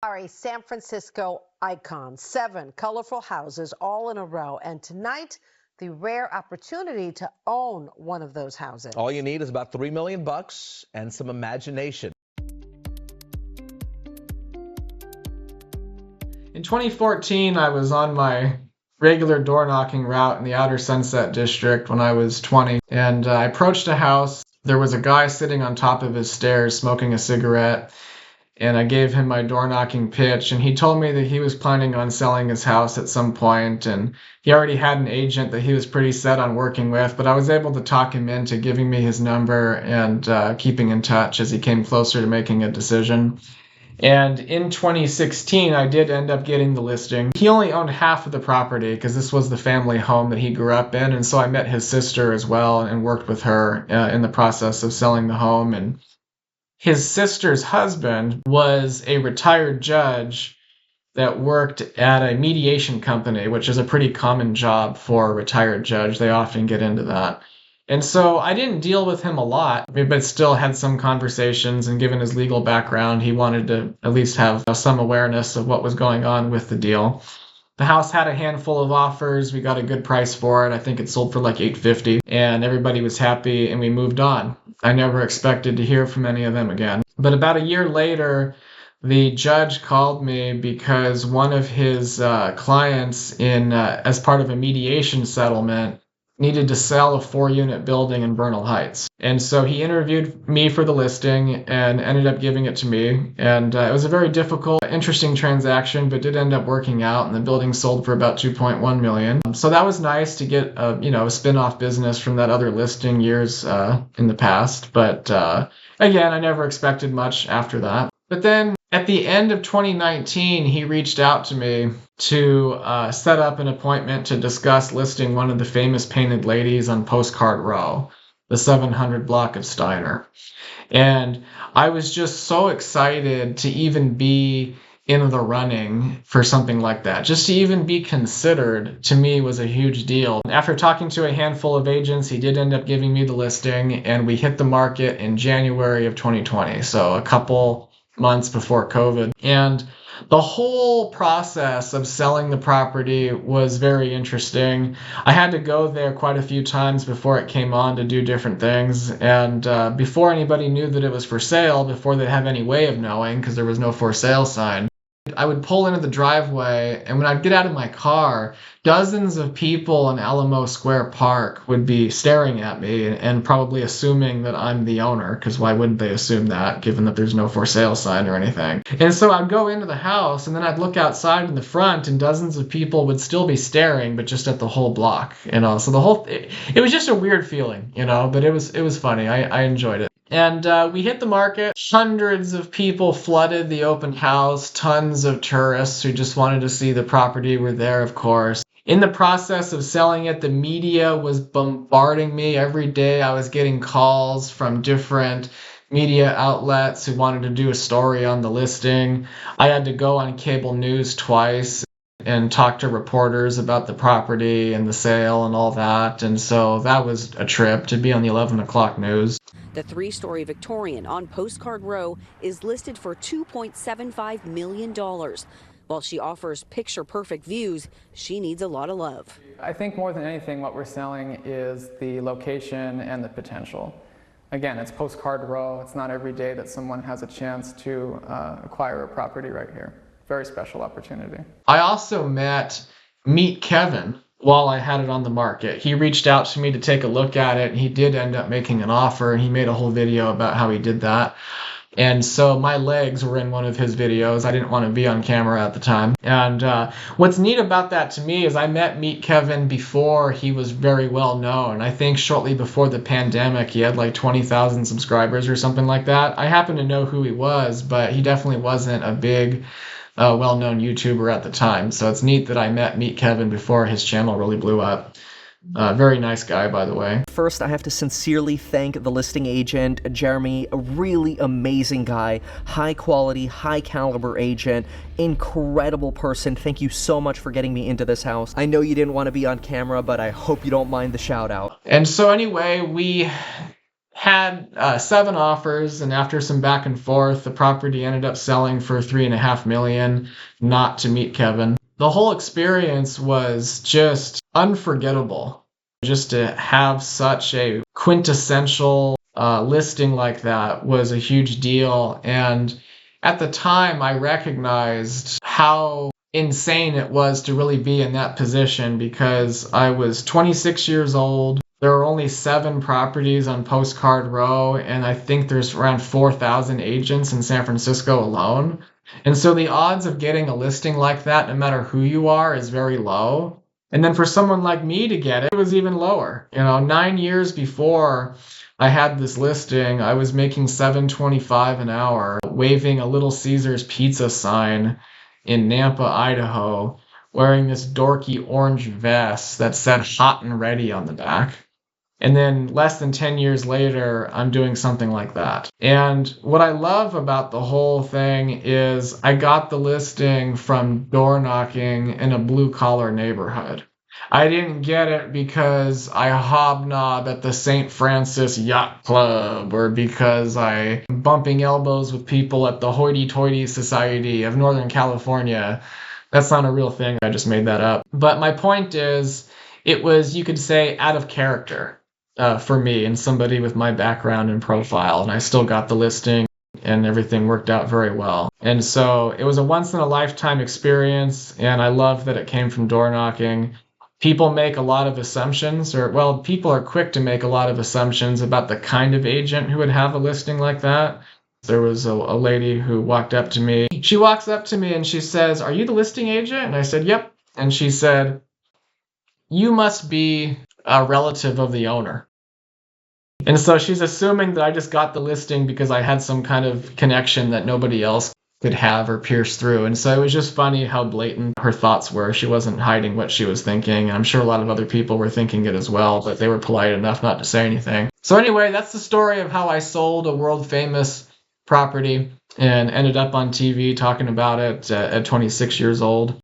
Are a San Francisco icon, 7 colorful houses all in a row, and tonight the rare opportunity to own one of those houses. All you need is about $3 million and some imagination. In 2014, I was on my regular door knocking route in the Outer Sunset District when I was 20, and I approached a house. There was a guy sitting on top of his stairs smoking a cigarette, and I gave him my door knocking pitch, and he told me that he was planning on selling his house at some point, and he already had an agent that he was pretty set on working with, but I was able to talk him into giving me his number and keeping in touch as he came closer to making a decision. And in 2016, I did end up getting the listing. He only owned half of the property because this was the family home that he grew up in, and so I met his sister as well and worked with her in the process of selling the home. And his sister's husband was a retired judge that worked at a mediation company, which is a pretty common job for a retired judge. They often get into that. And so I didn't deal with him a lot, but still had some conversations, and given his legal background, he wanted to at least have some awareness of what was going on with the deal. The house had a handful of offers. We got a good price for it. I think it sold for like $850, and everybody was happy, and we moved on. I never expected to hear from any of them again. But about a year later, the judge called me because one of his clients, as part of a mediation settlement, needed to sell a 4-unit building in Bernal Heights. And so he interviewed me for the listing and ended up giving it to me. And it was a very difficult, interesting transaction, but did end up working out, and the building sold for about $2.1 million. So that was nice to get a spin-off business from that other listing years in the past. But again, I never expected much after that. But then at the end of 2019, he reached out to me to set up an appointment to discuss listing one of the famous painted ladies on Postcard Row, the 700 block of Steiner. And I was just so excited to even be in the running for something like that. Just to even be considered, to me, was a huge deal. After talking to a handful of agents, he did end up giving me the listing, and we hit the market in January of 2020, so a couple months before COVID. And the whole process of selling the property was very interesting. I had to go there quite a few times before it came on to do different things. And before anybody knew that it was for sale, before they'd have any way of knowing, because there was no for sale sign, I would pull into the driveway, and when I'd get out of my car, dozens of people in Alamo Square Park would be staring at me and probably assuming that I'm the owner, because why wouldn't they assume that, given that there's no for sale sign or anything? And so I'd go into the house, and then I'd look outside in the front, and dozens of people would still be staring, but just at the whole block, So it was just a weird feeling, but it was funny. I enjoyed it. And we hit the market. Hundreds of people flooded the open house. Tons of tourists who just wanted to see the property were there, of course. In the process of selling it, the media was bombarding me every day. I was getting calls from different media outlets who wanted to do a story on the listing. I had to go on cable news twice and talk to reporters about the property and the sale and all that. And so that was a trip to be on the 11 o'clock news. The 3-story Victorian on Postcard Row is listed for $2.75 million. While she offers picture-perfect views, she needs a lot of love. I think more than anything, what we're selling is the location and the potential. Again, it's Postcard Row. It's not every day that someone has a chance to acquire a property right here. Very special opportunity. I also met Meet Kevin while I had it on the market. He reached out to me to take a look at it, and he did end up making an offer, and he made a whole video about how he did that. And so my legs were in one of his videos. I didn't want to be on camera at the time. And what's neat about that to me is I met Meet Kevin before he was very well known. I think shortly before the pandemic, he had like 20,000 subscribers or something like that. I happen to know who he was, but he definitely wasn't a big well-known YouTuber at the time. So it's neat that I met Meet Kevin before his channel really blew up. Very nice guy, by the way. First, I have to sincerely thank the listing agent, Jeremy, a really amazing guy, high quality, high caliber agent, incredible person. Thank you so much for getting me into this house. I know you didn't want to be on camera, but I hope you don't mind the shout out. And so anyway, we had 7 offers, and after some back and forth, the property ended up selling for $3.5 million, not to meet Kevin. The whole experience was just unforgettable. Just to have such a quintessential listing like that was a huge deal. And at the time, I recognized how insane it was to really be in that position, because I was 26 years old. There are only 7 properties on Postcard Row, and I think there's around 4,000 agents in San Francisco alone. And so the odds of getting a listing like that, no matter who you are, is very low. And then for someone like me to get it, it was even lower. 9 years before I had this listing, I was making $7.25 an hour, waving a Little Caesars pizza sign in Nampa, Idaho, wearing this dorky orange vest that said hot and ready on the back. And then less than 10 years later, I'm doing something like that. And what I love about the whole thing is I got the listing from door knocking in a blue collar neighborhood. I didn't get it because I hobnob at the St. Francis Yacht Club, or because I'm bumping elbows with people at the Hoity-Toity Society of Northern California. That's not a real thing. I just made that up. But my point is, it was, you could say, out of character. For me and somebody with my background and profile, and I still got the listing and everything worked out very well. And so it was a once-in-a-lifetime experience, and I love that it came from door knocking. People make a lot of assumptions, people are quick to make a lot of assumptions about the kind of agent who would have a listing like that. There was a lady who walked up to me. She walks up to me and she says, "Are you the listing agent?" And I said, "Yep." And she said, "You must be a relative of the owner." And so she's assuming that I just got the listing because I had some kind of connection that nobody else could have or pierce through. And so it was just funny how blatant her thoughts were. She wasn't hiding what she was thinking. And I'm sure a lot of other people were thinking it as well, but they were polite enough not to say anything. So anyway, that's the story of how I sold a world famous property and ended up on TV talking about it at 26 years old.